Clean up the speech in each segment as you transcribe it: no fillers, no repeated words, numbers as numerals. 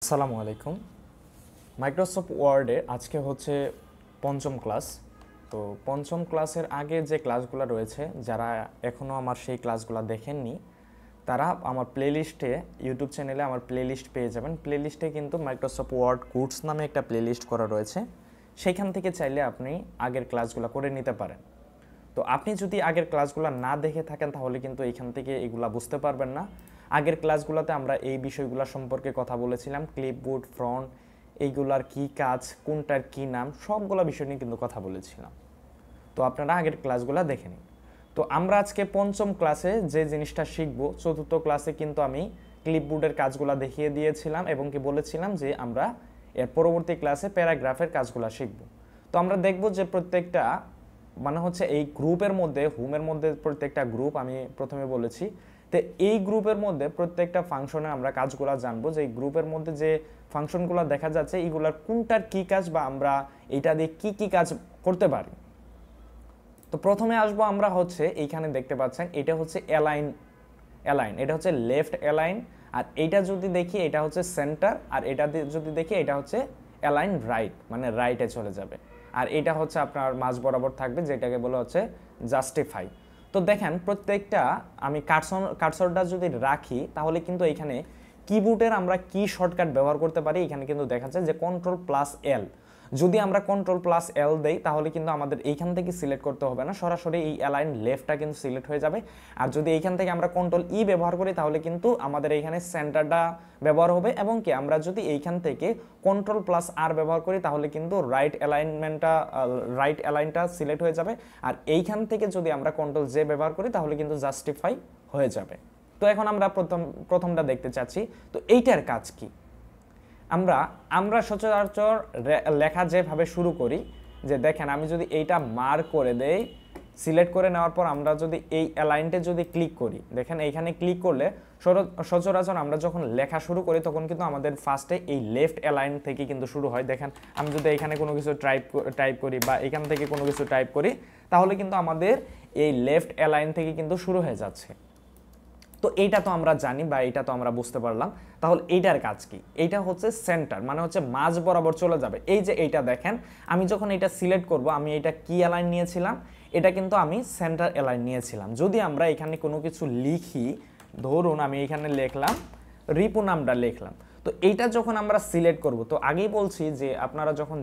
আসসালামু আলাইকুম। মাইক্রোসফট ওয়ার্ডে আজকে হচ্ছে পঞ্চম ক্লাস। তো পঞ্চম ক্লাসের আগে যে ক্লাসগুলো রয়েছে, যারা এখনও আমার সেই ক্লাসগুলো দেখেননি তারা আমার প্লেলিস্টে, ইউটিউব চ্যানেলে আমার প্লেলিস্ট পেয়ে যাবেন। প্লেলিস্টে কিন্তু মাইক্রোসফট ওয়ার্ড কোর্স নামে একটা প্লেলিস্ট করা রয়েছে, সেইখান থেকে চাইলে আপনি আগের ক্লাসগুলো করে নিতে পারেন। তো আপনি যদি আগের ক্লাসগুলো না দেখে থাকেন তাহলে কিন্তু এইখান থেকে এগুলা বুঝতে পারবেন না। আগের ক্লাসগুলোতে আমরা এই বিষয়গুলো সম্পর্কে কথা বলেছিলাম, ক্লিপবোর্ড, ফ্রন্ট, এইগুলার কি কাজ, কোনটার কি নাম, সবগুলো বিষয় নিয়ে কিন্তু কথা বলেছিলাম। তো আপনারা আগের ক্লাসগুলো দেখে নিন। তো আমরা আজকে পঞ্চম ক্লাসে যে জিনিসটা শিখবো, চতুর্থ ক্লাসে কিন্তু আমি ক্লিপবোর্ডের কাজগুলো দেখিয়ে দিয়েছিলাম এবং কি বলেছিলাম যে আমরা এর পরবর্তী ক্লাসে প্যারাগ্রাফের কাজগুলো শিখব। তো আমরা দেখব যে প্রত্যেকটা মানে হচ্ছে এই গ্রুপের মধ্যে, হোমের মধ্যে প্রত্যেকটা গ্রুপ আমি প্রথমে বলেছি। তো এই গ্রুপের মধ্যে প্রত্যেকটা ফাংশনে আমরা কাজগুলো জানবো, যে এই গ্রুপের মধ্যে যে ফাংশনগুলো দেখা যাচ্ছে এইগুলার কোনটার কি কাজ বা আমরা এইটা দিয়ে কি কি কাজ করতে পারি। তো প্রথমে আসবো আমরা হচ্ছে এইখানে দেখতে পাচ্ছেন এটা হচ্ছে অ্যালাইন, এটা হচ্ছে লেফট অ্যালাইন। আর এইটা যদি দেখি এটা হচ্ছে সেন্টার, আর এটা যদি দেখি এটা হচ্ছে অ্যালাইন রাইট, মানে রাইটে চলে যাবে। আর এটা হচ্ছে আপনার মাঝ বরাবর থাকবে, যেটাকে বলা হচ্ছে জাস্টিফাই। তো দেখেন প্রত্যেকটা আমি কার্সরটা যদি রাখি তাহলে কিন্তু এখানে কিবোর্ডের আমরা কি শর্টকাট ব্যবহার করতে পারি, এখানে কিন্তু দেখা যায় যে Ctrl+L। যদি আমরা Ctrl+L দেই তাহলে কিন্তু আমাদের এইখান থেকে সিলেক্ট করতে হবে না, সরাসরি এই অ্যালাইন লেফটটা কিন্তু সিলেক্ট হয়ে যাবে। আর যদি এইখান থেকে আমরা Ctrl+E ব্যবহার করি তাহলে কিন্তু আমাদের এইখানে সেন্টারটা ব্যবহার হবে, এবং কি আমরা যদি এইখান থেকে Ctrl+R ব্যবহার করি তাহলে কিন্তু রাইট অ্যালাইনটা সিলেক্ট হয়ে যাবে। আর এইখান থেকে যদি আমরা Ctrl+J ব্যবহার করি তাহলে কিন্তু জাস্টিফাই হয়ে যাবে। তো এখন আমরা প্রথমটা দেখতে চাচ্ছি, তো এইটার কাজ কি। আমরা সচরাচর লেখা যেভাবে শুরু করি, যে দেখেন আমি যদি এইটা মার্ক করে দেই, সিলেক্ট করে নেওয়ার পর আমরা যদি এই অ্যালাইনটা যদি ক্লিক করি, দেখেন এইখানে ক্লিক করলে সচরাচর আমরা যখন লেখা শুরু করি তখন কিন্তু আমাদের ফার্স্টে এই লেফট অ্যালাইন থেকে কিন্তু শুরু হয়। দেখেন আমি যদি এখানে কোনো কিছু টাইপ করি বা এখান থেকে কোনো কিছু টাইপ করি তাহলে কিন্তু আমাদের এই লেফট অ্যালাইন থেকে কিন্তু শুরু হয়ে যাচ্ছে। তো এইটা তো আমরা জানি বা এইটা তো আমরা বুঝতে পারলাম। তাহলে এইটার কাজ কি? এইটা হচ্ছে সেন্টার, মানে হচ্ছে মাঝ বরাবর চলে যাবে। এই যে এইটা দেখেন, আমি যখন এটা সিলেক্ট করব, আমি এটা কি অ্যালাইন নিয়েছিলাম, এটা কিন্তু আমি সেন্টার অ্যালাইন নিয়েছিলাম। যদি আমরা এখানে কোনো কিছু লিখি, ধরুন আমি এখানে লিখলাম রিপু নামটা লিখলাম, তো এইটা যখন আমরা সিলেক্ট করব, তো আগেই বলছি যে আপনারা যখন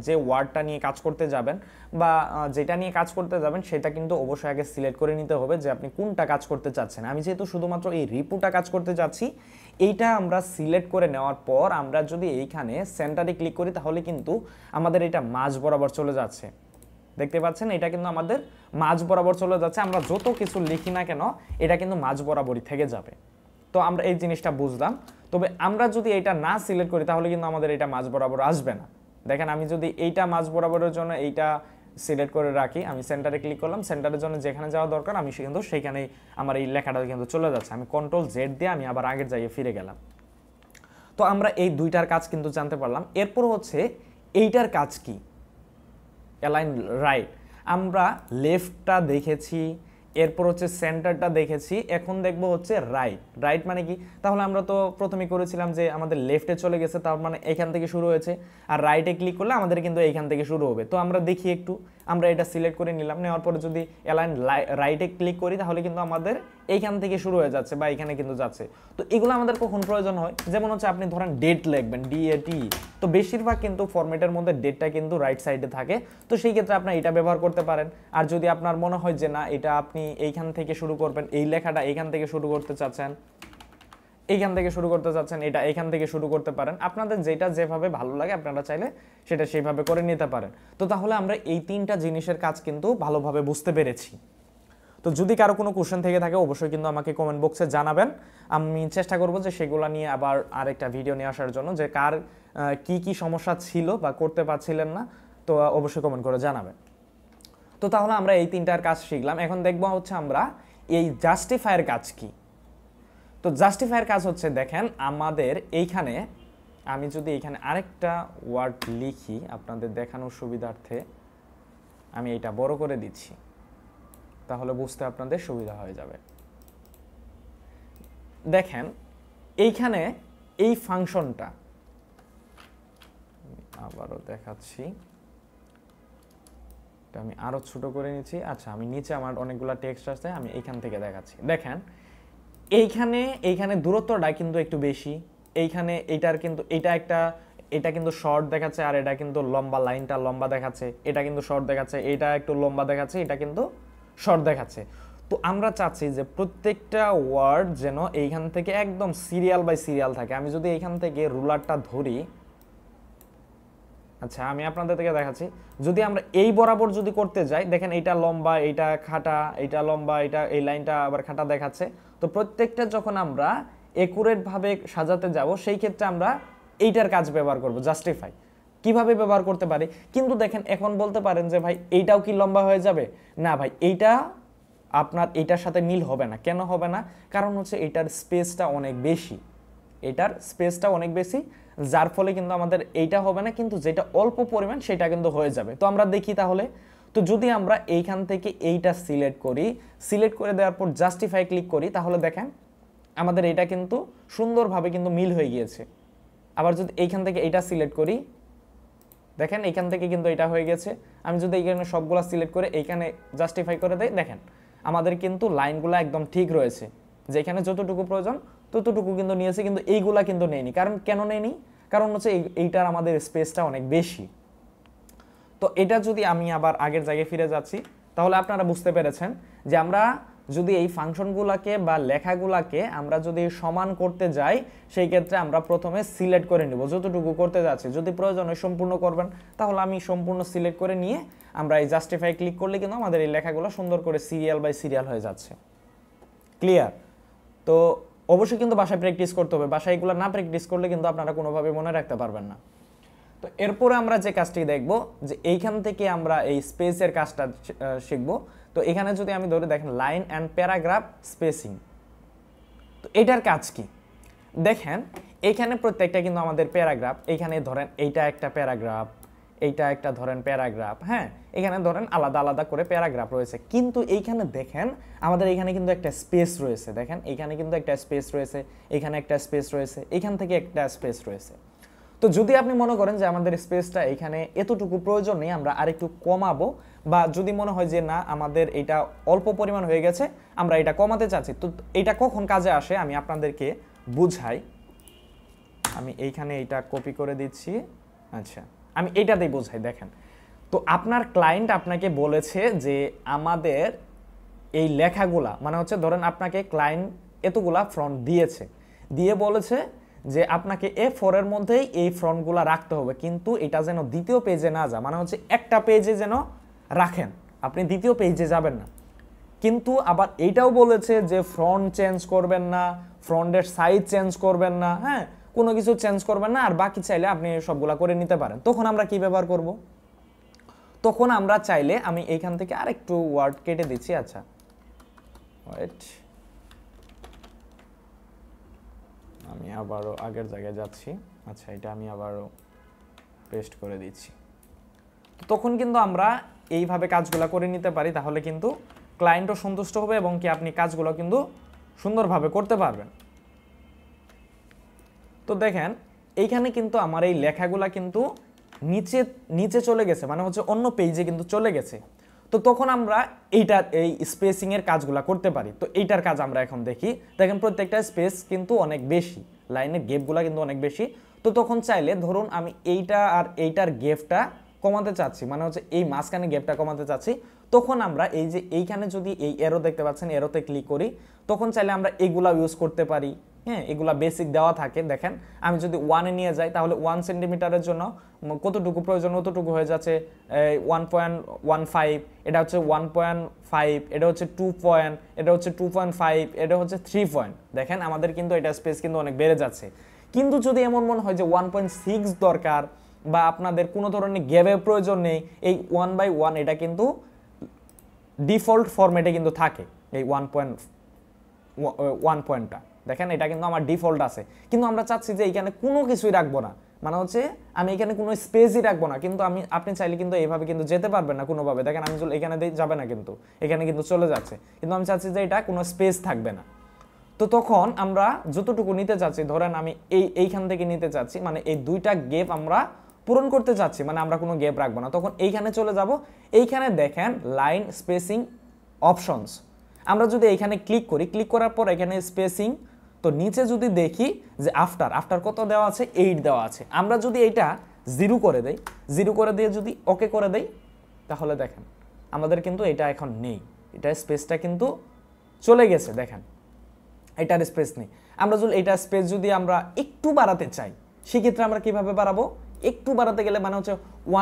যে ওয়ার্ডটা নিয়ে কাজ করতে যাবেন বা যেটা নিয়ে কাজ করতে যাবেন সেটা কিন্তু অবশ্যই আগে সিলেক্ট করে নিতে হবে যে আপনি কোনটা কাজ করতে চাচ্ছেন। আমি যেহেতু শুধুমাত্র এই রিপুটা কাজ করতে যাচ্ছি, এইটা আমরা সিলেক্ট করে নেওয়ার পর আমরা যদি এইখানে সেন্টারে ক্লিক করি তাহলে কিন্তু আমাদের এটা মাঝ বরাবর চলে যাচ্ছে। দেখতে পাচ্ছেন এটা কিন্তু আমাদের মাঝ বরাবর চলে যাচ্ছে। আমরা যত কিছু লিখি না কেন এটা কিন্তু মাঝ বরাবরই থেকে যাবে। তো আমরা এই জিনিসটা বুঝলাম। তবে আমরা যদি এটা না সিলেক্ট করি তাহলে কিন্তু আমাদের এটা মাঝ বরাবর আসবে না। দেখেন আমি যদি এইটা মাঝ বরাবরের জন্য এইটা সিলেক্ট করে রাখি, আমি সেন্টারে ক্লিক করলাম, সেন্টারের জন্য যেখানে যাওয়া দরকার আমি কিন্তু সেইখানেই আমার এই লেখাটা কিন্তু চলে যাচ্ছে। আমি Ctrl+Z দিয়ে আমি আবার আগের জায়গায় ফিরে গেলাম। তো আমরা এই দুইটার কাজ কিন্তু জানতে পারলাম। এরপর হচ্ছে এইটার কাজ কি, অ্যালাইন রাইট। আমরা লেফটটা দেখেছি, এরপর হচ্ছে সেন্টারটা দেখেছি, এখন দেখবো হচ্ছে রাইট মানে কি। তাহলে আমরা তো প্রথমে করেছিলাম যে আমাদের লেফটে চলে গেছে, তার মানে এখান থেকে শুরু হয়েছে, আর রাইটে ক্লিক করলে আমাদের কিন্তু এইখান থেকে শুরু হবে। তো আমরা দেখি একটু, আমরা এটা সিলেক্ট করে নিলাম, নেওয়ার পরে যদি অ্যালাইন রাইটে ক্লিক করি তাহলে কিন্তু আমাদের এইখান থেকে শুরু হয়ে যাচ্ছে বা এখানে কিন্তু যাচ্ছে। তো এগুলো আমাদের কখন প্রয়োজন হয়, যেমন হচ্ছে আপনি ধরেন ডেট লিখবেন, DAT, তো বেশিরভাগ কিন্তু ফরম্যাটের মধ্যে ডেটটা কিন্তু রাইট সাইডে থাকে। তো সেই ক্ষেত্রে আপনি এটা ব্যবহার করতে পারেন। আর যদি আপনার মনে হয় যে না এটা আপনি এইখান থেকে শুরু করবেন, এই লেখাটা এইখান থেকে শুরু করতে চাচ্ছেন, এটা এখান থেকে শুরু করতে পারেন। আপনাদের যেটা যেভাবে ভালো লাগে আপনারা চাইলে সেটা সেইভাবে করে নিতে পারেন। তো তাহলে আমরা এই তিনটা জিনিসের কাজ কিন্তু ভালোভাবে বুঝতে পেরেছি। তো যদি কারো কোনো কোশ্চেন থেকে থাকে অবশ্যই কিন্তু আমাকে কমেন্ট বক্সে জানাবেন। আমি চেষ্টা করব যে সেগুলো নিয়ে আবার আরেকটা ভিডিও নিয়ে আসার জন্য, যে কার কি সমস্যা ছিল বা করতে পারছিলেন না, তো অবশ্যই কমেন্ট করে জানাবেন। তো তাহলে আমরা এই তিনটার কাজ শিখলাম। এখন দেখবো হচ্ছে আমরা এই জাস্টিফায়ের কাজ কি। তো জাস্টিফায়ের কাজ হচ্ছে, দেখেন আমাদের এইখানে আমি যদি এইখানে আরেকটা ওয়ার্ড লিখি আপনাদের দেখানোর সুবিধার্থে, আমি এটা বড় করে দিচ্ছি তাহলে বুঝতে আপনাদের সুবিধা হয়ে যাবে। দেখেন এইখানে এই ফাংশনটা আবারও দেখাচ্ছি, এটা আমি আরো ছোট করে নিচ্ছি। আচ্ছা, আমি নিচে আমার অনেকগুলো টেক্সট আছে, আমি এইখান থেকে দেখাচ্ছি। দেখেন এইখানে দূরত্বটা কিন্তু একটু বেশি, এইখানে এইটার কিন্তু এটা কিন্তু শর্ট দেখাচ্ছে, আর এটা কিন্তু লম্বা, লাইনটা লম্বা দেখাচ্ছে, এটা কিন্তু শর্ট দেখাচ্ছে, এটা একটু লম্বা দেখাচ্ছে, এটা কিন্তু শর্ট দেখাচ্ছে। তো আমরা চাচ্ছি যে প্রত্যেকটা ওয়ার্ড যেন এইখান থেকে একদম সিরিয়াল বাই সিরিয়াল থাকে। আমি যদি এইখান থেকে রুলারটা ধরি, আচ্ছা আমি আপনাদের থেকে দেখাচ্ছি, যদি আমরা এই বরাবর যদি করতে যাই, দেখেন এইটা লম্বা, এইটা খাটা, এইটা লম্বা, এটা এই লাইনটা আবার খাটা দেখাচ্ছে। তো প্রত্যেকটা যখন আমরা একুরেট ভাবে সাজাতে যাব, সেই ক্ষেত্রে আমরা এইটার কাজ ব্যবহার করব, জাস্টিফাই। কিভাবে ব্যবহার করতে পারি? কিন্তু দেখেন এখন বলতে পারেন যে ভাই এইটাও কি লম্বা হয়ে যাবে? না ভাই, এইটা আপনার এইটার সাথে মিল হবে না। কেন হবে না? কারণ হচ্ছে এটার স্পেসটা অনেক বেশি, যার ফলে কিন্তু আমাদের এইটা হবে না, কিন্তু যেটা অল্প পরিমাণ সেটা কিন্তু হয়ে যাবে। তো আমরা দেখি তাহলে, তো যদি আমরা এইখান থেকে এইটা সিলেক্ট করে দেওয়ার পর জাস্টিফাই ক্লিক করি, তাহলে দেখেন আমাদের এইটা কিন্তু সুন্দরভাবে কিন্তু মিল হয়ে গিয়েছে। আবার যদি এইখান থেকে এইটা সিলেক্ট করি, দেখেন এইখান থেকে কিন্তু এটা হয়ে গেছে। আমি যদি এইখানে সবগুলা সিলেক্ট করে এইখানে জাস্টিফাই করে দেই, দেখেন আমাদের কিন্তু লাইনগুলো একদম ঠিক রয়েছে, যেখানে যতটুকু প্রয়োজন ততটুকু কিন্তু নিয়েছে, কিন্তু এইগুলা কিন্তু নেয়নি। কারণ কেন নেয়নি? কারণ হচ্ছে এইটার আমাদের স্পেসটা অনেক বেশি। তো এটা যদি আমি আবার আগের জায়গায় ফিরে যাচ্ছি, তাহলে আপনারা বুঝতে পেরেছেন যে আমরা যদি এই ফাংশনগুলোকে বা লেখাগুলোকে আমরা যদি সমান করতে যাই, সেই ক্ষেত্রে আমরা প্রথমে সিলেক্ট করে নিব যতটুকু করতে যাচ্ছি। যদি প্রয়োজন হয় সম্পূর্ণ করবেন, তাহলে আমি সম্পূর্ণ সিলেক্ট করে নিয়ে আমরা এই জাস্টিফাই ক্লিক করলে কিন্তু আমাদের এই লেখাগুলো সুন্দর করে সিরিয়াল বাই সিরিয়াল হয়ে যাচ্ছে। ক্লিয়ার? তো অবশ্যই কিন্তু বাসায় প্র্যাকটিস করতে হবে, বাসায় এগুলো না প্র্যাকটিস করলে কিন্তু আপনারা কোনোভাবে মনে রাখতে পারবেন না। তো এরপরে আমরা যে কাজটি দেখব, যে এইখান থেকে আমরা এই স্পেসের কাজটা শিখব। তো এখানে যদি আমি ধরে দেখেন লাইন অ্যান্ড প্যারাগ্রাফ স্পেসিং, তো এটার কাজ কি? দেখেন এইখানে প্রত্যেকটা কিন্তু আমাদের প্যারাগ্রাফ, এইখানে ধরেন এইটা একটা প্যারাগ্রাফ, এইটা একটা ধরেন প্যারাগ্রাফ, হ্যাঁ এখানে ধরেন আলাদা আলাদা করে প্যারাগ্রাফ রয়েছে। কিন্তু এইখানে দেখেন আমাদের এইখানে কিন্তু একটা স্পেস রয়েছে, দেখেন এইখানে কিন্তু একটা স্পেস রয়েছে, এখানে একটা স্পেস রয়েছে, এইখান থেকে একটা স্পেস রয়েছে। তো যদি আপনি মনে করেন যে আমাদের স্পেসটা এখানে এতটুকু প্রয়োজন নেই, আমরা আরেকটু কমাবো, বা যদি মনে হয় যে না আমাদের এটা অল্প পরিমাণ হয়ে গেছে, আমরা এটা কমাতে চাচ্ছি, তো এটা কখন কাজে আসে আমি আপনাদেরকে বুঝাই। আমি এইখানে এইটা কপি করে দিচ্ছি, আচ্ছা আমি এইটাতেই বোঝাই। দেখেন, তো আপনার ক্লায়েন্ট আপনাকে বলেছে যে আমাদের এই লেখাগুলা, মানে হচ্ছে ধরেন আপনাকে ক্লায়েন্ট এতগুলা ফ্রন্ট দিয়েছে, দিয়ে বলেছে যে আপনাকে A4 এর মধ্যেই এই ফ্রন্টগুলা রাখতে হবে, কিন্তু এটা যেন দ্বিতীয় পেজে না যায়, মানে হচ্ছে একটা পেজে যেন রাখেন, আপনি দ্বিতীয় পেজে যাবেন না। কিন্তু আবার এইটাও বলেছে যে ফ্রন্ট চেঞ্জ করবেন না, ফ্রন্টের সাইজ চেঞ্জ করবেন না, হ্যাঁ কোনো কিছু চেঞ্জ করবেন না, আর বাকি চাইলে আপনি সবগুলা করে নিতে পারেন। তখন আমরা কি ব্যবহার করব? তখন আমরা চাইলে, আমি এইখান থেকে আরেকটু ওয়ার্ড কেটে দিচ্ছি, আচ্ছা ওয়েট, আমি আবারও আগের জায়গায় যাচ্ছি, আচ্ছা এটা আমি আবারও পেস্ট করে দিচ্ছি। তখন কিন্তু আমরা এইভাবে কাজগুলো করে নিতে পারি, তাহলে কিন্তু ক্লায়েন্টও সন্তুষ্ট হবে এবং কি আপনি কাজগুলো কিন্তু সুন্দরভাবে করতে পারবেন। তো দেখেন এইখানে কিন্তু আমার এই লেখাগুলা কিন্তু নিচে নিচে চলে গেছে, মানে হচ্ছে অন্য পেজে কিন্তু চলে গেছে। তো তখন আমরা এই স্পেসিং এর কাজগুলা করতে পারি। তো এইটার কাজ আমরা এখন দেখি। দেখেন প্রত্যেকটা স্পেস কিন্তু অনেক বেশি, লাইনের গ্যাপগুলা কিন্তু অনেক বেশি। তো তখন চাইলে ধরুন আমি এইটা আর এইটার গ্যাপটা কমাতে চাচ্ছি, মানে হচ্ছে এই মাঝখানে গ্যাপটা কমাতে চাচ্ছি, তখন আমরা এই যে এইখানে যদি এই এরো দেখতে পাচ্ছেন, এরোতে ক্লিক করি, তখন চাইলে আমরা এগুলা ইউজ করতে পারি। হ্যাঁ এগুলা বেসিক দেওয়া থাকে। দেখেন আমি যদি 1-এ নিয়ে যাই, তাহলে 1 সেন্টিমিটারের জন্য কতটুকু প্রয়োজন অতটুকু হয়ে যাচ্ছে 1.15, এটা হচ্ছে 1.5, এটা হচ্ছে 2 পয়েন্ট, এটা হচ্ছে 2.5, এটা হচ্ছে 3 পয়েন্ট। দেখেন আমাদের কিন্তু এটা স্পেস কিন্তু অনেক বেড়ে যাচ্ছে। কিন্তু যদি এমন মনে হয় যে 1.6 দরকার, বা আপনাদের কোনো ধরনের গ্যাপের প্রয়োজন নেই, এই 1/1 এটা কিন্তু ডিফল্ট ফরম্যাটে কিন্তু থাকে, এই 1 পয়েন্টটা দেখেন এটা কিন্তু আমার ডিফল্ট আছে। কিন্তু আমরা চাচ্ছি যে এইখানে কোনো কিছুই রাখবো না, মানে হচ্ছে আমি এখানে কোনো স্পেসই রাখবো না। কিন্তু আপনি চাইলে কিন্তু এইভাবে কিন্তু যেতে পারবেন না কোনোভাবে। দেখেন আমি এখানে যাবে না, কিন্তু এখানে কিন্তু চলে যাচ্ছে, কিন্তু আমি চাচ্ছি যে এটা কোনো স্পেস থাকবে না। তো তখন আমরা যতটুকু নিতে চাচ্ছি, ধরেন আমি এইখান থেকে নিতে চাচ্ছি, মানে এই দুইটা গ্যাপ আমরা পূরণ করতে চাচ্ছি, মানে আমরা কোনো গ্যাপ রাখবো না, তখন এইখানে চলে যাব। এইখানে দেখেন লাইন স্পেসিং অপশনস, আমরা যদি এইখানে ক্লিক করি, ক্লিক করার পর এখানে স্পেসিং, তো নিচে যদি দেখি যে আফটার কত দেওয়া আছে, 8 দেওয়া আছে। আমরা যদি এইটা 0 করে দেই, 0 করে দিয়ে যদি ওকে করে দেই, তাহলে দেখেন আমাদের কিন্তু এটা এখন নেই, এটা স্পেসটা কিন্তু চলে গেছে। দেখেন এটার স্পেস নেই। আমরা যদি এটা স্পেস যদি আমরা একটু বাড়াতে চাই, সেক্ষেত্রে আমরা কিভাবে বাড়াবো? একটু বাড়াতে গেলে মানে হচ্ছে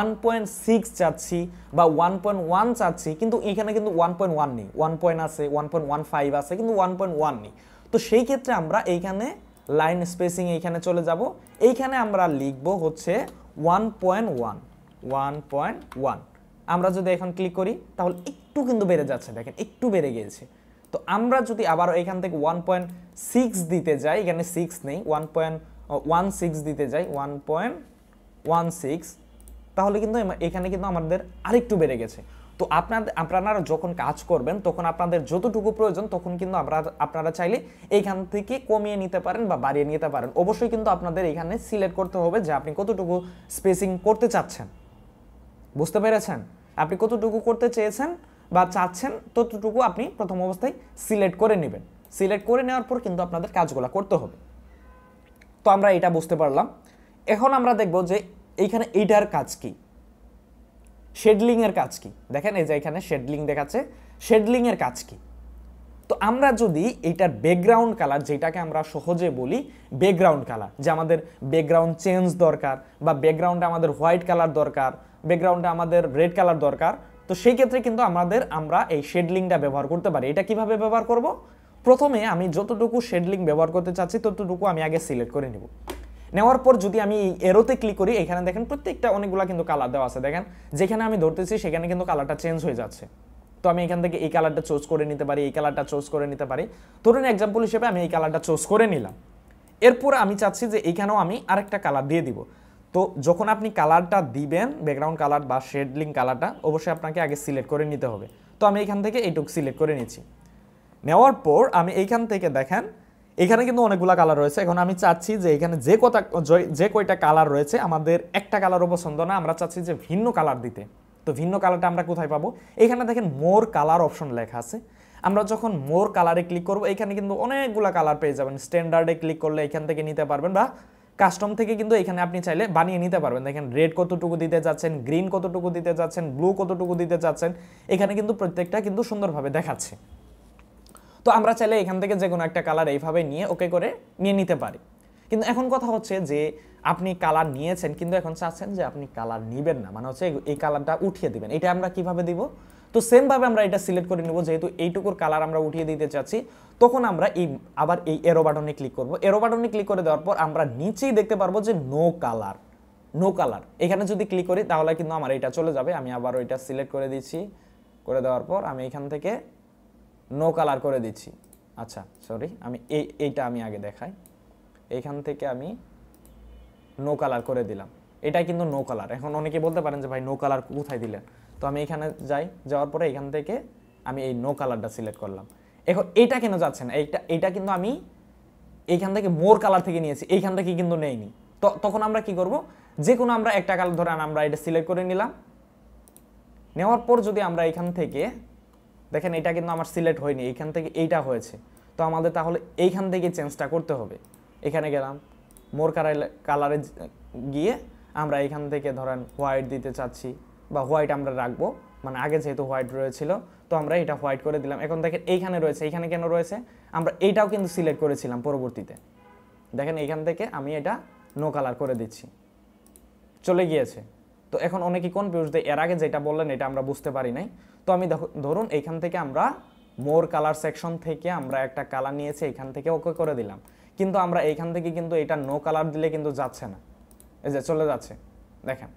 1.6 চাচ্ছি বা 1.1 চাচ্ছি, কিন্তু এখানে কিন্তু 1.1 নেই, 1 পয়েন্ট আছে, 1.15 আছে, কিন্তু 1.1 নেই। তো সেই ক্ষেত্রে আমরা এইখানে লাইন স্পেসিং এইখানে চলে যাব, এইখানে আমরা লিখব হচ্ছে 1.1। আমরা যদি এখন ক্লিক করি তাহলে একটু কিন্তু বেড়ে যাচ্ছে, দেখেন একটু বেড়ে গিয়েছে। তো আমরা যদি আবার এখান থেকে 1.6 দিতে যাই, এখানে 6 নেই, 1.16 দিতে যাই, 1.16, তাহলে কিন্তু এখানে কিন্তু আমাদের আরেকটু বেড়ে গেছে। তো আপনারা যখন কাজ করবেন তখন আপনাদের যতটুকু প্রয়োজন তখন কিন্তু আপনারা চাইলে এইখান থেকে কমিয়ে নিতে পারেন বা বাড়িয়ে নিতে পারেন। অবশ্যই কিন্তু আপনাদের এখানে সিলেক্ট করতে হবে যে আপনি কতটুকু স্পেসিং করতে চাচ্ছেন। বুঝতে পেরেছেন? আপনি কতটুকু করতে চেয়েছেন বা চাচ্ছেন ততটুকু আপনি প্রথম অবস্থায় সিলেক্ট করে নেবেন। সিলেক্ট করে নেওয়ার পর কিন্তু আপনাদের কাজগুলো করতে হবে। তো আমরা এটা বুঝতে পারলাম। এখন আমরা দেখব যে এইখানে এইটার কাজ কি, শেডলিং এর কাজ কি। দেখেন এই যে এখানে শেডলিং দেখাচ্ছে, শেডলিং এর কাজ কি। তো আমরা যদি এইটার ব্যাকগ্রাউন্ড কালার, যেটাকে আমরা সহজে বলি ব্যাকগ্রাউন্ড কালার, যে আমাদের ব্যাকগ্রাউন্ড চেঞ্জ দরকার বা ব্যাকগ্রাউন্ডে আমাদের হোয়াইট কালার দরকার, ব্যাকগ্রাউন্ডে আমাদের রেড কালার দরকার, তো সেই ক্ষেত্রে কিন্তু আমরা এই শেডলিংটা ব্যবহার করতে পারি। এটা কিভাবে ব্যবহার করব? প্রথমে আমি যতটুকু শেডলিং ব্যবহার করতে চাচ্ছি ততটুকু আমি আগে সিলেক্ট করে নিব। নেওয়ার পর যদি আমি এই এরোতে ক্লিক করি, এখানে দেখেন প্রত্যেকটা অনেকগুলো কিন্তু কালার দেওয়া আছে। দেখেন যেখানে আমি ধরতেছি সেখানে কিন্তু কালারটা চেঞ্জ হয়ে যাচ্ছে। তো আমি এখান থেকে এই কালারটা চুজ করে নিতে পারি, এই কালারটা চুজ করে নিতে পারি। ধরুন এক্সাম্পল হিসেবে আমি এই কালারটা চুজ করে নিলাম। এরপর আমি চাচ্ছি যে এখানেও আমি আরেকটা কালার দিয়ে দিব। তো যখন আপনি কালারটা দিবেন, ব্যাকগ্রাউন্ড কালার বা শেডলিং কালারটা অবশ্যই আপনাকে আগে সিলেক্ট করে নিতে হবে। তো আমি এখান থেকে এইটুকু সিলেক্ট করে নিচ্ছি। নেওয়ার পর আমি এইখান থেকে দেখেন এখানে কিন্তু অনেকগুলো কালার রয়েছে। এখন আমি চাচ্ছি যে এখানে যে কয়টা কালার রয়েছে, আমাদের একটা কালারও পছন্দ না, আমরা চাচ্ছি যে ভিন্ন কালার দিতে। তো ভিন্ন কালারটা আমরা কোথায় পাবো? এখানে দেখেন মোর কালার অপশন লেখা আছে। আমরা যখন মোর কালারে ক্লিক করব, এখানে কিন্তু অনেকগুলো কালার পেয়ে যাবেন। স্ট্যান্ডার্ডে ক্লিক করলে এখান থেকে নিতে পারবেন বা কাস্টম থেকে কিন্তু এখানে আপনি চাইলে বানিয়ে নিতে পারবেন। দেখেন রেড কতটুকু দিতে যাচ্ছেন, গ্রিন কতটুকু দিতে যাচ্ছেন, ব্লু কতটুকু দিতে যাচ্ছেন, এখানে কিন্তু প্রত্যেকটা কিন্তু সুন্দরভাবে দেখাচ্ছে। তো আমরা চাইলে এখান থেকে যে কোনো একটা কালার এইভাবে নিয়ে ওকে করে নিয়ে নিতে পারি। কিন্তু এখন কথা হচ্ছে যে আপনি কালার নিয়েছেন কিন্তু এখন চাচ্ছেন যে আপনি কালার নেবেন না, মানে হচ্ছে এই কালারটা উঠিয়ে দিবেন। এটা আমরা কিভাবে দিব? তো সেম ভাবে আমরা এটা সিলেক্ট করে নিব। যেহেতু এইটুকুর কালার আমরা উঠিয়ে দিতে চাচ্ছি, তখন আমরা আবার এই এরো বাটনে ক্লিক করব। এরো বাটনে ক্লিক করে দেওয়ার পর আমরা নিচেই দেখতে পারবো যে নো কালার। এখানে যদি ক্লিক করি তাহলে কিন্তু আমার এটা চলে যাবে। আমি আবার ওইটা সিলেক্ট করে দিচ্ছি। করে দেওয়ার পর আমি এখান থেকে নো কালার করে দিচ্ছি। আচ্ছা সরি, আমি এইটা আমি আগে দেখাই। এইখান থেকে আমি নো কালার করে দিলাম। এটাই কিন্তু নো কালার। এখন অনেকে বলতে পারেন যে ভাই নো কালার কোথায় দিলেন? তো আমি এখানে যাওয়ার পরে এখান থেকে আমি এই নো কালারটা সিলেক্ট করলাম। এখন এটা কেন যাচ্ছে না? এইটা কিন্তু আমি এইখান থেকে মোর কালার থেকে নিয়েছি, এইখান থেকে কিন্তু নেইনি। তো তখন আমরা কি করব? যে কোনো আমরা একটা কালার ধরে আমরা এটা সিলেক্ট করে নিলাম। নেওয়ার পর যদি আমরা এখান থেকে দেখেন, এটা কিন্তু আমার সিলেক্ট হয়নি, এইখান থেকে এইটা হয়েছে। তো আমাদের তাহলে এইখান থেকে চেঞ্জটা করতে হবে। এখানে গেলাম, মোর কালারে গিয়ে আমরা এখান থেকে ধরেন হোয়াইট দিতে চাচ্ছি বা হোয়াইট আমরা রাখবো, মানে আগে যেহেতু হোয়াইট রয়েছিল তো আমরা এটা হোয়াইট করে দিলাম। এখন দেখেন এইখানে রয়েছে, এইখানে কেন রয়েছে? আমরা এইটাও কিন্তু সিলেক্ট করেছিলাম পরবর্তীতে। দেখেন এইখান থেকে আমি এটা নো কালার করে দিচ্ছি, চলে গিয়েছে। তো এখন অনেকে কনফিউজ দেয়, এর আগে যেটা বললেন এটা আমরা বুঝতে পারি নাই। তো আমি ধরুন এইখান থেকে আমরা মোর কালার সেকশন থেকে আমরা একটা কালার নিয়েছি, এখান থেকে ওকে করে দিলাম, কিন্তু আমরা এইখান থেকে কিন্তু এটা নো কালার দিলে কিন্তু যাচ্ছে না, এই যে চলে যাচ্ছে দেখেন।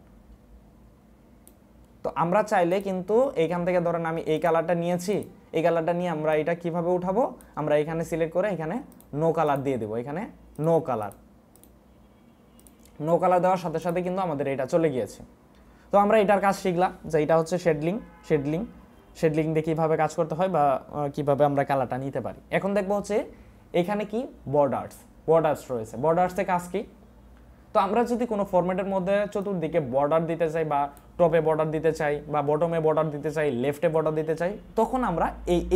তো আমরা চাইলে কিন্তু এইখান থেকে ধরেন আমি এই কালারটা নিয়েছি, এই কালারটা নিয়ে আমরা এটা কিভাবে উঠাবো? আমরা এখানে সিলেক্ট করে এখানে নো কালার দিয়ে দেবো। এখানে নো কালার দেওয়ার সাথে সাথে কিন্তু আমাদের এটা চলে গিয়েছে। তো আমরা এটার কাজ শিখলাম যে এটা হচ্ছে শেডলিং দিয়ে কীভাবে কাজ করতে হয় বা কীভাবে আমরা কালারটা নিতে পারি। এখন দেখবো হচ্ছে এখানে কি বর্ডার্স রয়েছে। বর্ডার্সের কাজ কি? তো আমরা যদি কোনো ফরম্যাটের মধ্যে চতুর্দিকে বর্ডার দিতে চাই বা টপে বর্ডার দিতে চাই বা বটমে বর্ডার দিতে চাই, লেফটে বর্ডার দিতে চাই, তখন আমরা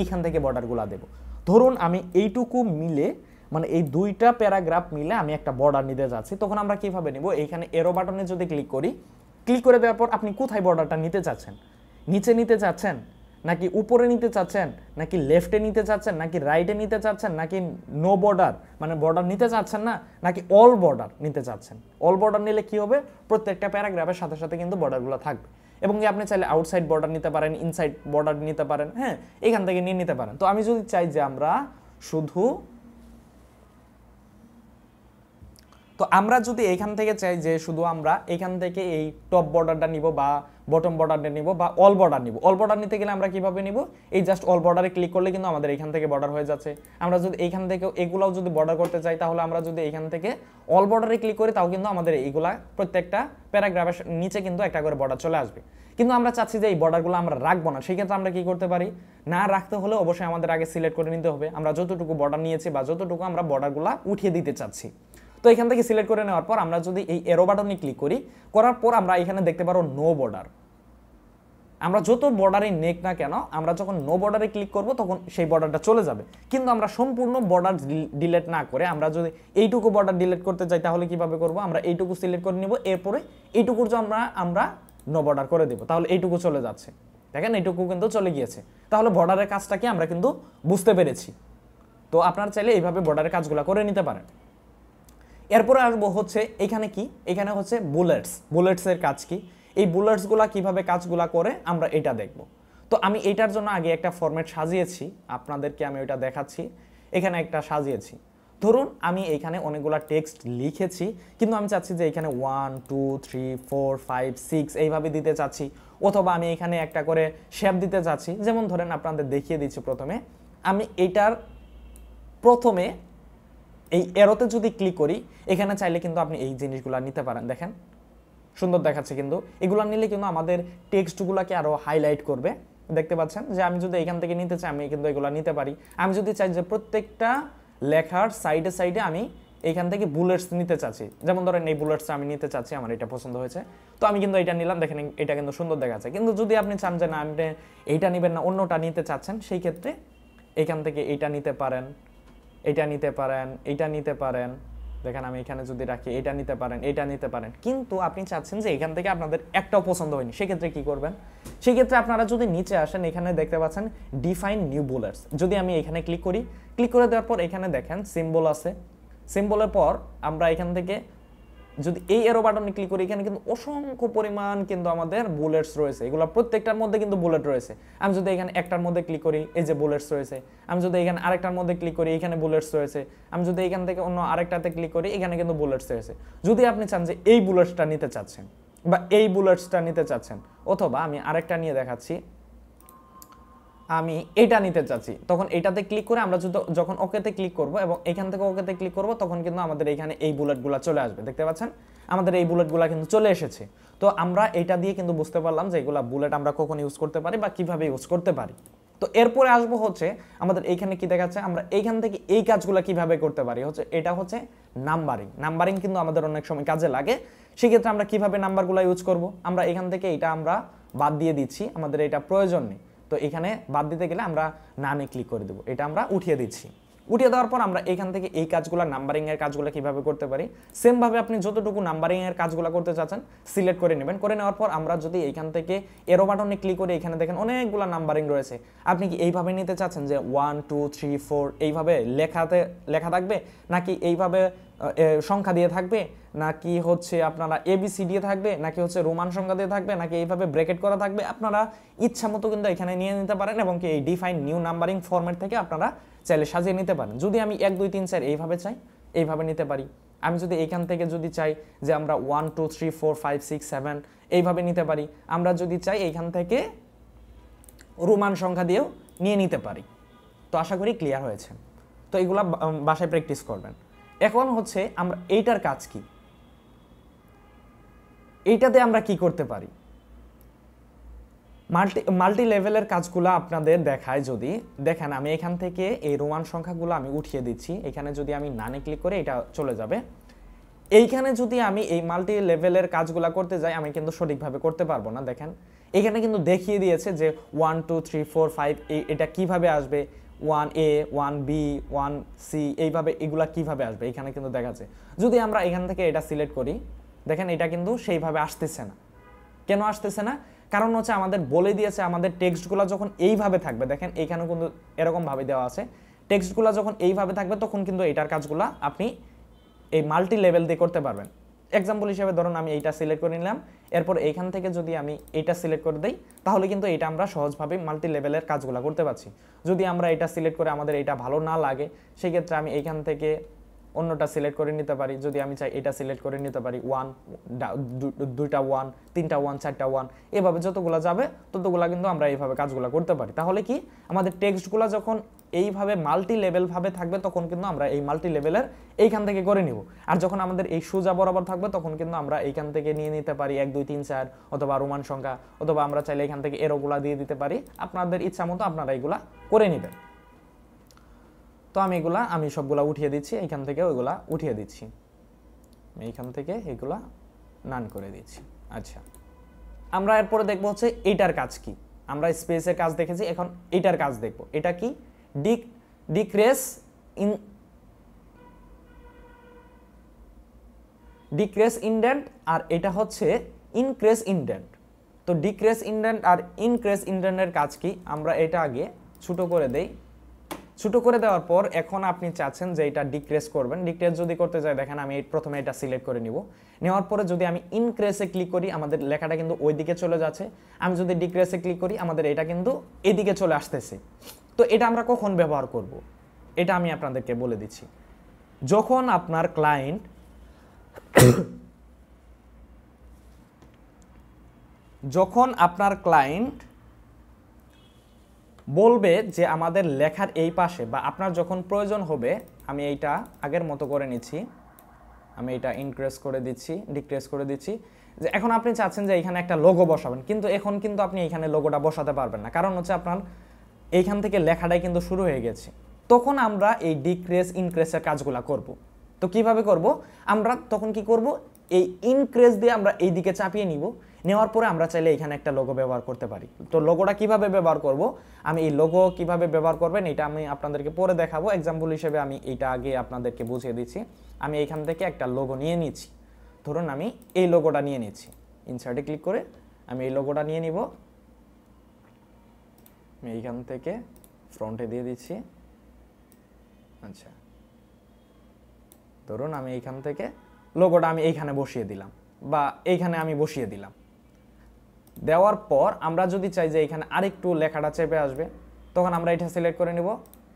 এইখান থেকে বর্ডারগুলো দেব। ধরুন আমি এইটুকু মিলে মানে এই দুইটা প্যারাগ্রাফ মিলে আমি একটা বর্ডার নিতে যাচ্ছি, তখন আমরা কিভাবে নিব? এইখানে এরো বাটনে যদি ক্লিক করি, ক্লিক করে দেওয়ার পর আপনি কোথায় বর্ডারটা নিতে চাচ্ছেন? নিচে নিতে চাচ্ছেন, নাকি উপরে নিতে চাচ্ছেন, নাকি লেফটে নিতে চাচ্ছেন, নাকি রাইটে নিতে চাচ্ছেন, নাকি নো বর্ডার মানে বর্ডার নিতে চাচ্ছেন না, নাকি অল বর্ডার নিতে চাচ্ছেন? অল বর্ডার নিলে কি হবে? প্রত্যেকটা প্যারাগ্রাফের সাথে সাথে কিন্তু বর্ডারগুলো থাকবে, এবং আপনি চাইলে আউটসাইড বর্ডার নিতে পারেন, ইনসাইড বর্ডার নিতে পারেন, হ্যাঁ, এখান থেকে নিয়ে নিতে পারেন। তো আমি যদি চাই যে আমরা যদি এখান থেকে চাই যে শুধু আমরা এখান থেকে এই টপ বর্ডারটা নিব বা বটম বর্ডারটা নিব বা অল বর্ডার নিব, অল বর্ডার নিতে গেলে আমরা কিভাবে নিব? এই জাস্ট অল বর্ডারে ক্লিক করলে কিন্তু আমাদের এখান থেকে বর্ডার হয়ে যাচ্ছে। আমরা যদি এইখান থেকে এগুলাও যদি বর্ডার করতে চাই, তাহলে আমরা যদি এখান থেকে অল বর্ডারে ক্লিক করি, তাও কিন্তু আমাদের এইগুলা প্রত্যেকটা প্যারাগ্রাফের নিচে কিন্তু একটা করে বর্ডার চলে আসবে। কিন্তু আমরা চাচ্ছি যে এই বর্ডারগুলো আমরা রাখবো না, সেই ক্ষেত্রে আমরা কি করতে পারি? না রাখতে হলে অবশ্যই আমাদের আগে সিলেক্ট করে নিতে হবে আমরা যতটুকু বর্ডার নিয়েছি বা যতটুকু আমরা বর্ডারগুলো উঠিয়ে দিতে চাচ্ছি। তো এখান থেকে সিলেক্ট করে নেওয়ার পর আমরা যদি এই এরো বাটনে ক্লিক করি, করার পর আমরা এখানে দেখতে পারো নো বর্ডার। আমরা যত বর্ডারে নেক না কেন, আমরা যখন নো বর্ডারে ক্লিক করব তখন সেই বর্ডারটা চলে যাবে। কিন্তু আমরা সম্পূর্ণ বর্ডার ডিলিট না করে আমরা যদি এইটুকু বর্ডার ডিলিট করতে চাই, তাহলে কিভাবে করব? আমরা এইটুকু সিলেক্ট করে নিব, এরপরে এইটুকুর জন্য আমরা নো বর্ডার করে দেব, তাহলে এইটুকু চলে যাচ্ছে। দেখেন এইটুকু কিন্তু চলে গিয়েছে। তাহলে বর্ডারের কাজটা কি আমরা কিন্তু বুঝতে পেরেছি। তো আপনারা চাইলে এইভাবে বর্ডারের কাজগুলো করে নিতে পারেন। এরপরে আসবো হচ্ছে এখানে কি, এখানে হচ্ছে বুলেটসের কাজ কি, এই বুলেটসগুলা কিভাবে কাজগুলা করে আমরা এটা দেখব। তো আমি এটার জন্য আগে একটা ফরম্যাট সাজিয়েছি, আপনাদেরকে আমি ওইটা দেখাচ্ছি। এখানে একটা সাজিয়েছি, ধরুন আমি এখানে অনেকগুলা টেক্সট লিখেছি, কিন্তু আমি চাচ্ছি যে এখানে 1 2 3 4 5 6 এইভাবে দিতে চাচ্ছি, অথবা আমি এখানে একটা করে শেপ দিতে চাচ্ছি। যেমন ধরেন আপনাদের দেখিয়ে দিচ্ছি, প্রথমে আমি এইটার প্রথমে এই এরোতে যদি ক্লিক করি, এখানে চাইলে কিন্তু আপনি এই জিনিসগুলো নিতে পারেন। দেখেন সুন্দর দেখাচ্ছে, কিন্তু এগুলো নিলে কিন্তু আমাদের টেক্সটগুলোকে আরো হাইলাইট করবে। দেখতে পাচ্ছেন যে আমি যদি এখান থেকে নিতে চাই, আমি কিন্তু এগুলো নিতে পারি। আমি যদি চাই যে প্রত্যেকটা লেখার সাইডে সাইডে আমি এখান থেকে বুলেটস নিতে চাচ্ছি, যেমন ধরেন এই বুলেটসটা আমি নিতে চাচ্ছি, আমার এটা পছন্দ হয়েছে, তো আমি কিন্তু এটা নিলাম। দেখেন এটা কিন্তু সুন্দর দেখাচ্ছে। কিন্তু যদি আপনি চান যে না, আপনি এইটা নেবেন না, অন্যটা নিতে চাচ্ছেন, সেই ক্ষেত্রে এখান থেকে এইটা নিতে পারেন, এটা নিতে পারেন, এটা নিতে পারেন। দেখেন আমি এখানে যদি রাখি, এটা নিতে পারেন, এটা নিতে পারেন। কিন্তু আপনি চাচ্ছেন যে এখান থেকে আপনাদের একটাও পছন্দ হয়নি, সেক্ষেত্রে কি করবেন? সেক্ষেত্রে আপনারা যদি নিচে আসেন, এখানে দেখতে পাচ্ছেন ডিফাইন নিউ বুলেটস। যদি আমি এখানে ক্লিক করি, ক্লিক করে দেওয়ার পর এখানে দেখেন সিম্বল আছে, সিম্বলের পর আমরা এখান থেকে যদি এই এরো বাটনে ক্লিক করি, এখানে কিন্তু অসংখ্য পরিমাণ কিন্তু আমাদের বুলেটস রয়েছে, এগুলো প্রত্যেকটার মধ্যে কিন্তু বুলেট রয়েছে। আমি যদি এখানে একটার মধ্যে ক্লিক করি, এই যে বুলেটস রয়েছে। আমি যদি এখানে আরেকটার মধ্যে ক্লিক করি, এখানে বুলেটস রয়েছে। আমি যদি এখান থেকে অন্য আরেকটাতে ক্লিক করি, এখানে কিন্তু বুলেটস রয়েছে। যদি আপনি চান যে এই বুলেটসটা নিতে চাচ্ছেন বা এই বুলেটসটা নিতে চাচ্ছেন, অথবা আমি আরেকটা নিয়ে দেখাচ্ছি, আমি এটা নিতে চাচ্ছি, তখন এটাতে ক্লিক করে আমরা যখন ওকেতে ক্লিক করব এবং এখান থেকে ওকেতে ক্লিক করব, তখন কিন্তু আমাদের এখানে এই বুলেটগুলো চলে আসবে। দেখতে পাচ্ছেন আমাদের এই বুলেটগুলো কিন্তু চলে এসেছে। তো আমরা এটা দিয়ে কিন্তু বুঝতে পারলাম যে এগুলা বুলেট আমরা কখন ইউজ করতে পারি বা কিভাবে ইউজ করতে পারি। তো এরপরে আসবো হচ্ছে আমাদের এইখানে কি দেখাচ্ছে, আমরা এইখান থেকে এই কাজগুলো কিভাবে করতে পারি। হচ্ছে এটা হচ্ছে নাম্বারিং কিন্তু আমাদের অনেক সময় কাজে লাগে। সেক্ষেত্রে আমরা কিভাবে নাম্বারগুলো ইউজ করব, আমরা এখান থেকে এটা আমরা বাদ দিয়ে দিচ্ছি, আমাদের এটা প্রয়োজন নেই। তো এখানে বাদ দিতে গেলে আমরা নানে ক্লিক করে দেবো, এটা আমরা উঠিয়ে দিচ্ছি। উঠিয়ে দেওয়ার পর আমরা এখান থেকে এই কাজগুলো নাম্বারিংয়ের কাজগুলো কিভাবে করতে পারি, সেমভাবে আপনি যতটুকু নাম্বারিংয়ের কাজগুলো করতে চাচ্ছেন সিলেক্ট করে নেবেন। করে নেওয়ার পর আমরা যদি এইখান থেকে এরো বাটনে ক্লিক করে, এখানে দেখেন অনেকগুলো নাম্বারিং রয়েছে। আপনি কি এইভাবে নিতে চাচ্ছেন যে 1 2 3 4 এইভাবে লেখা থাকবে, নাকি এইভাবে সংখ্যা দিয়ে থাকবে, নাকি হচ্ছে আপনারা এবিসি দিয়ে থাকবে, নাকি হচ্ছে রোমান সংখ্যা দিয়ে থাকবে, নাকি এইভাবে ব্র্যাকেট করা থাকবে, আপনারা ইচ্ছা মতো কিন্তু এখানে নিয়ে নিতে পারেন এবং কি এই ডিফাইন নিউ নাম্বারিং ফরম্যাট থেকে আপনারা চাইলে সাজিয়ে নিতে পারেন। যদি আমি 1 2 3 4 এইভাবে চাই, এইভাবে নিতে পারি। আমি যদি এখান থেকে যদি চাই যে আমরা 1 2 3 4 5 6 7 এইভাবে নিতে পারি। আমরা যদি চাই এইখান থেকে রোমান সংখ্যা দিয়েও নিয়ে নিতে পারি। তো আশা করি ক্লিয়ার হয়েছে। তো এগুলা বাসায় প্র্যাকটিস করবেন। এখন হচ্ছে আমরা এইটার কাজ কি, এইটাতে আমরা কি করতে পারি। মাল্টি লেভেলের কাজগুলো আপনাদের দেখায়। যদি দেখেন আমি এখান থেকে এই রোমান সংখ্যাগুলো আমি উঠিয়ে দিচ্ছি, এখানে যদি আমি নানে ক্লিক করে এটা চলে যাবে। এইখানে যদি আমি এই মাল্টি লেভেলের কাজগুলো করতে যাই আমি কিন্তু সঠিকভাবে করতে পারবো না। দেখেন এখানে কিন্তু দেখিয়ে দিয়েছে যে 1 2 3 4 5 এটা কিভাবে আসবে, 1A 1B 1C এইভাবে এগুলা কিভাবে আসবে এখানে কিন্তু দেখাচ্ছে। যদি আমরা এখান থেকে এটা সিলেক্ট করি, দেখেন এটা কিন্তু সেইভাবে আসতেছে না। কেন আসতেছে না? কারণ হচ্ছে আমাদের বলে দিয়েছে আমাদের টেক্সটগুলো যখন এইভাবে থাকবে, দেখেন এইখানেও কিন্তু এরকমভাবে দেওয়া আছে, টেক্সটগুলো যখন এইভাবে থাকবে তখন কিন্তু এটার কাজগুলো আপনি এই মাল্টি লেভেল দিয়ে করতে পারবেন। এক্সাম্পল হিসেবে ধরুন আমি এইটা সিলেক্ট করে নিলাম, এরপর এইখান থেকে যদি আমি এইটা সিলেক্ট করে দিই তাহলে কিন্তু এটা আমরা সহজভাবে মাল্টি লেভেলের কাজগুলো করতে পারছি। যদি আমরা এটা সিলেক্ট করে আমাদের এটা ভালো না লাগে সেক্ষেত্রে আমি এইখান থেকে অন্যটা সিলেক্ট করে নিতে পারি। যদি আমি চাই এটা সিলেক্ট করে নিতে পারি, 1 দুইটা 1 তিনটা 1 চারটা 1 এভাবে যতগুলো যাবে ততগুলো কিন্তু আমরা এইভাবে কাজগুলো করতে পারি। তাহলে কি আমাদের টেক্সটগুলো যখন এইভাবে মাল্টি লেভেল ভাবে থাকবে তখন কিন্তু আমরা এই মাল্টি লেভেলের এইখান থেকে করে নিব। আর যখন আমাদের এই সোজা বরাবর থাকবে তখন কিন্তু আমরা এইখান থেকে নিয়ে নিতে পারি 1 2 3 4 অথবা রোমান সংখ্যা, অথবা আমরা চাইলে এখান থেকে এরোগুলা দিয়ে দিতে পারি। আপনাদের ইচ্ছা মতো আপনারা এগুলা করে নেবেন। তো আমি সবগুলা উঠিয়ে দিচ্ছি, এইখান থেকে ওইগুলা উঠিয়ে দিচ্ছি, এইখান থেকে এগুলা নান করে দিচ্ছি। আচ্ছা, আমরা এরপরে দেখবো হচ্ছে এইটার কাজ কি। আমরা স্পেসের কাজ দেখেছি, এখন এইটার কাজ দেখবো। এটা কি? ডিক্রেস ইনডেন্ট আর এটা হচ্ছে ইনক্রেস ইনডেন্ট। তো ডিক্রেস ইনডেন্ট আর ইনক্রেস ইনডেন্টের কাজ কি আমরা এটা আগে ছোট করে দেই। ছোট করে দেওয়ার পর এখন আপনি চাচ্ছেন যে এটা ডিক্রেস করবেন। ডিক্রেস যদি করতে যাই দেখেন আমি প্রথমে এটা সিলেক্ট করে নিব, নেওয়ার পরে যদি আমি ইনক্রেসে ক্লিক করি আমাদের লেখাটা কিন্তু ওই দিকে চলে যাচ্ছে। আমি যদি ডিক্রেসে ক্লিক করি আমাদের এটা কিন্তু এদিকে চলে আসতেছে। তো এটা আমরা কখন ব্যবহার করব এটা আমি আপনাদেরকে বলে দিচ্ছি। যখন আপনার ক্লায়েন্ট বলবে যে আমাদের লেখার এই পাশে, বা আপনার যখন প্রয়োজন হবে, আমি এইটা আগের মতো করে নিচ্ছি, আমি এটা ইনক্রিজ করে দিচ্ছি, ডিক্রিজ করে দিচ্ছি, যে এখন আপনি চাচ্ছেন যে এখানে একটা লোগো বসাবেন, কিন্তু এখন কিন্তু আপনি এখানে লোগোটা বসাতে পারবেন না, কারণ হচ্ছে আপনার এইখান থেকে লেখাটাই কিন্তু শুরু হয়ে গেছে। তখন আমরা এই ডিক্রিজ ইনক্রিজের কাজগুলো করব। তো কিভাবে করব? আমরা তখন কি করব, এই ইনক্রিজ দিয়ে আমরা এই দিকে চাপিয়ে নিব, নেওয়ার পরে আমরা চাইলে এখানে একটা লোগো ব্যবহার করতে পারি। তো লোগোটা কিভাবে ব্যবহার করব, আমি এই লোগো কিভাবে ব্যবহার করবেন এটা আমি আপনাদেরকে পরে দেখাবো। এক্সাম্পল হিসেবে আমি এইটা আগে আপনাদেরকে বুঝিয়ে দিচ্ছি। আমি এইখান থেকে একটা লোগো নিয়ে নিচ্ছি, ধরুন আমি এই লোগোটা নিয়ে নিচ্ছি, ইনসার্টে ক্লিক করে আমি এই লোগোটা নিয়ে নিব, আমি এইখান থেকে ফ্রন্টে দিয়ে দিচ্ছি। আচ্ছা, ধরুন আমি এইখান থেকে লোগোটা আমি এইখানে বসিয়ে দিলাম, বা এইখানে আমি বসিয়ে দিলাম। দেওয়ার পর আমরা যদি চাই যে এখানে আরেকটু লেখাটা চেপে আসবে, তখন আমরা এটা সিলেক্ট করে নিব,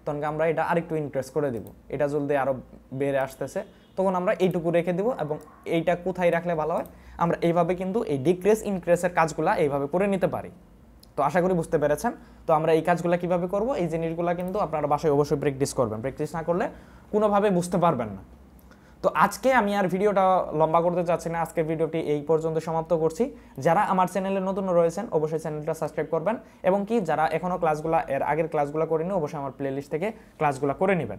তখন আমরা এটা আরেকটু ইনক্রিজ করে দিব। এটা যদি আরো বেড়ে আসতেছে তখন আমরা এইটুকু রেখে দিব, এবং এইটা কোথায় রাখলে ভালো হয় আমরা এইভাবে কিন্তু এই ডিক্রিজ ইনক্রিজের কাজগুলো এইভাবে করে নিতে পারি। তো আশা করি বুঝতে পেরেছেন। তো আমরা এই কাজগুলো কিভাবে করব, এই জিনিসগুলো কিন্তু আপনারা বাসায় অবশ্যই প্র্যাকটিস করবেন। প্র্যাকটিস না করলে কোনোভাবে বুঝতে পারবেন না। তো আজকে আমি আর ভিডিওটা লম্বা করতে চাচ্ছি না, আজকে ভিডিওটি এই পর্যন্ত সমাপ্ত করছি। যারা আমার চ্যানেলে নতুন রয়েছেন অবশ্যই চ্যানেলটা সাবস্ক্রাইব করবেন, এবং কি যারা এখনও ক্লাসগুলো এর আগের ক্লাসগুলো করেনি অবশ্যই আমার প্লেলিস্ট থেকে ক্লাসগুলো করে নেবেন।